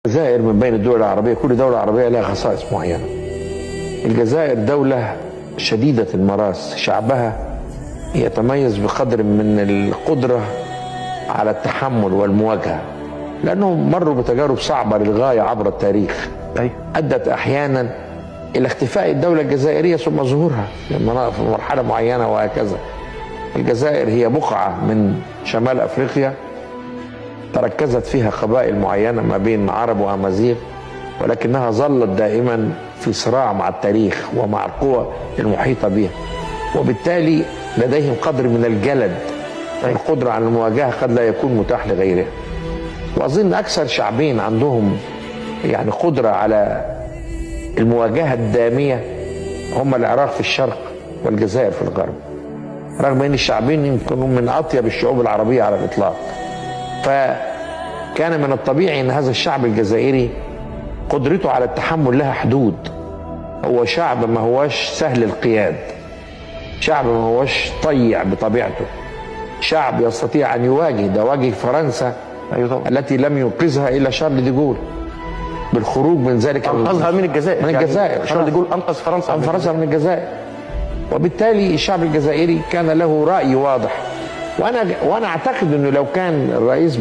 الجزائر من بين الدول العربية، كل دولة عربية لها خصائص معينة. الجزائر دولة شديدة المراس، شعبها يتميز بقدر من القدرة على التحمل والمواجهة، لأنهم مروا بتجارب صعبة للغاية عبر التاريخ أدت أحيانا إلى اختفاء الدولة الجزائرية ثم ظهورها في مرحلة معينة وهكذا. الجزائر هي بقعة من شمال أفريقيا تركزت فيها قبائل معينة ما بين عرب وأمازيغ، ولكنها ظلت دائما في صراع مع التاريخ ومع القوى المحيطة بها، وبالتالي لديهم قدر من الجلد والقدرة على المواجهة قد لا يكون متاح لغيرها. وأظن أكثر شعبين عندهم يعني قدرة على المواجهة الدامية هم العراق في الشرق والجزائر في الغرب، رغم أن الشعبين يمكنوا من أطيب الشعوب العربية على الإطلاق. فكان من الطبيعي أن هذا الشعب الجزائري قدرته على التحمل لها حدود. هو شعب ما هوش سهل القياد، شعب ما هوش طيع بطبيعته، شعب يستطيع أن يواجه فرنسا التي لم ينقذها إلا شارل دي جول بالخروج من ذلك. أنقذها من الجزائر، من الجزائر. شارل دي جول أنقذ فرنسا من الجزائر. وبالتالي الشعب الجزائري كان له رأي واضح، وأنا أعتقد أنه لو كان الرئيس